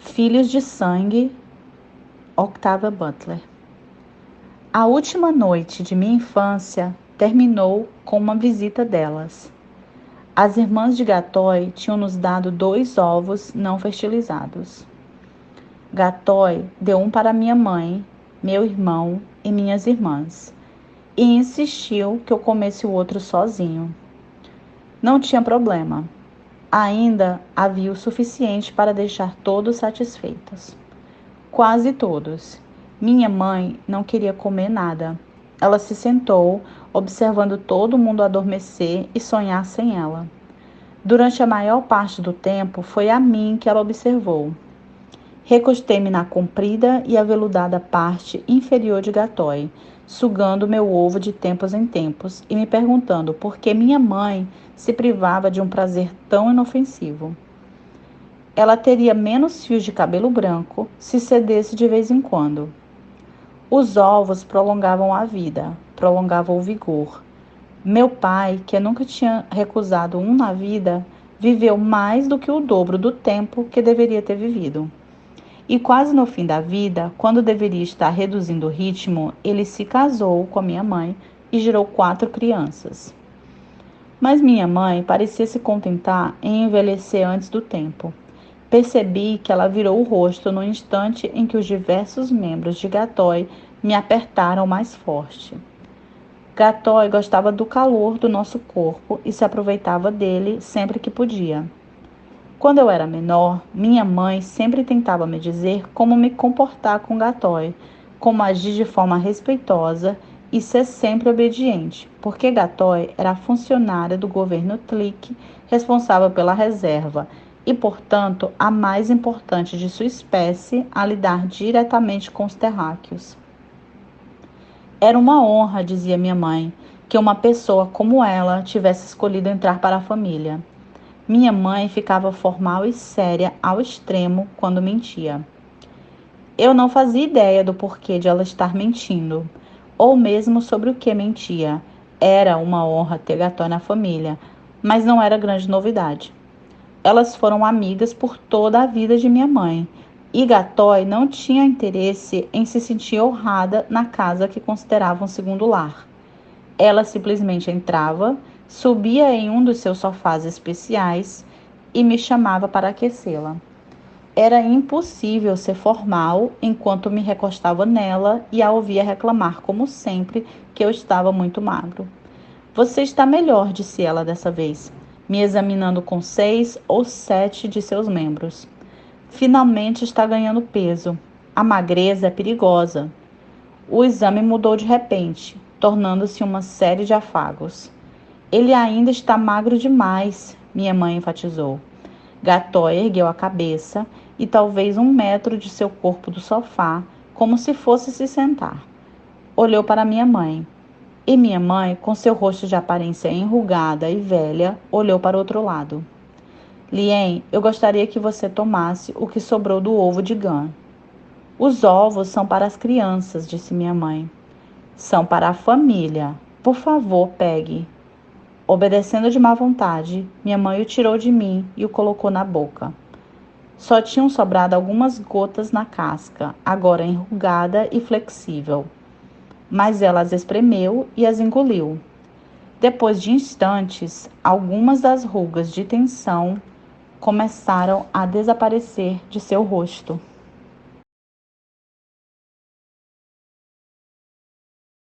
Filhos de Sangue, Octavia Butler. A última noite de minha infância terminou com uma visita delas. As irmãs de Gatói tinham nos dado 2 ovos não fertilizados. Gatói deu um para minha mãe, meu irmão e minhas irmãs, e insistiu que eu comesse o outro sozinho. Não tinha problema. Ainda havia o suficiente para deixar todos satisfeitos. Quase todos. Minha mãe não queria comer nada. Ela se sentou, observando todo mundo adormecer e sonhar sem ela. Durante a maior parte do tempo, foi a mim que ela observou. Recostei-me na comprida e aveludada parte inferior de Gatói, sugando meu ovo de tempos em tempos e me perguntando por que minha mãe se privava de um prazer tão inofensivo. Ela teria menos fios de cabelo branco se cedesse de vez em quando. Os ovos prolongavam a vida, prolongavam o vigor. Meu pai, que nunca tinha recusado um na vida, viveu mais do que o dobro do tempo que deveria ter vivido. E quase no fim da vida, quando deveria estar reduzindo o ritmo, ele se casou com a minha mãe e gerou 4 crianças. Mas minha mãe parecia se contentar em envelhecer antes do tempo. Percebi que ela virou o rosto no instante em que os diversos membros de Gatói me apertaram mais forte. Gatói gostava do calor do nosso corpo e se aproveitava dele sempre que podia. Quando eu era menor, minha mãe sempre tentava me dizer como me comportar com Gatói, como agir de forma respeitosa e ser sempre obediente, porque Gatói era a funcionária do governo Tlic, responsável pela reserva, e, portanto, a mais importante de sua espécie a lidar diretamente com os terráqueos. Era uma honra, dizia minha mãe, que uma pessoa como ela tivesse escolhido entrar para a família. Minha mãe ficava formal e séria ao extremo quando mentia. Eu não fazia ideia do porquê de ela estar mentindo, ou mesmo sobre o que mentia. Era uma honra ter Gatói na família, mas não era grande novidade. Elas foram amigas por toda a vida de minha mãe, e Gatói não tinha interesse em se sentir honrada na casa que considerava um segundo lar. Ela simplesmente entrava, subia em um dos seus sofás especiais e me chamava para aquecê-la. Era impossível ser formal enquanto me recostava nela e a ouvia reclamar, como sempre, que eu estava muito magro. Você está melhor, disse ela dessa vez, me examinando com 6 ou 7 de seus membros. Finalmente está ganhando peso. A magreza é perigosa. O exame mudou de repente, tornando-se uma série de afagos. Ele ainda está magro demais, minha mãe enfatizou. Gatói ergueu a cabeça e talvez 1 metro de seu corpo do sofá, como se fosse se sentar. Olhou para minha mãe. E minha mãe, com seu rosto de aparência enrugada e velha, olhou para o outro lado. Lien, eu gostaria que você tomasse o que sobrou do ovo de Gun. Os ovos são para as crianças, disse minha mãe. São para a família. Por favor, pegue. Obedecendo de má vontade, minha mãe o tirou de mim e o colocou na boca. Só tinham sobrado algumas gotas na casca, agora enrugada e flexível. Mas ela as espremeu e as engoliu. Depois de instantes, algumas das rugas de tensão começaram a desaparecer de seu rosto.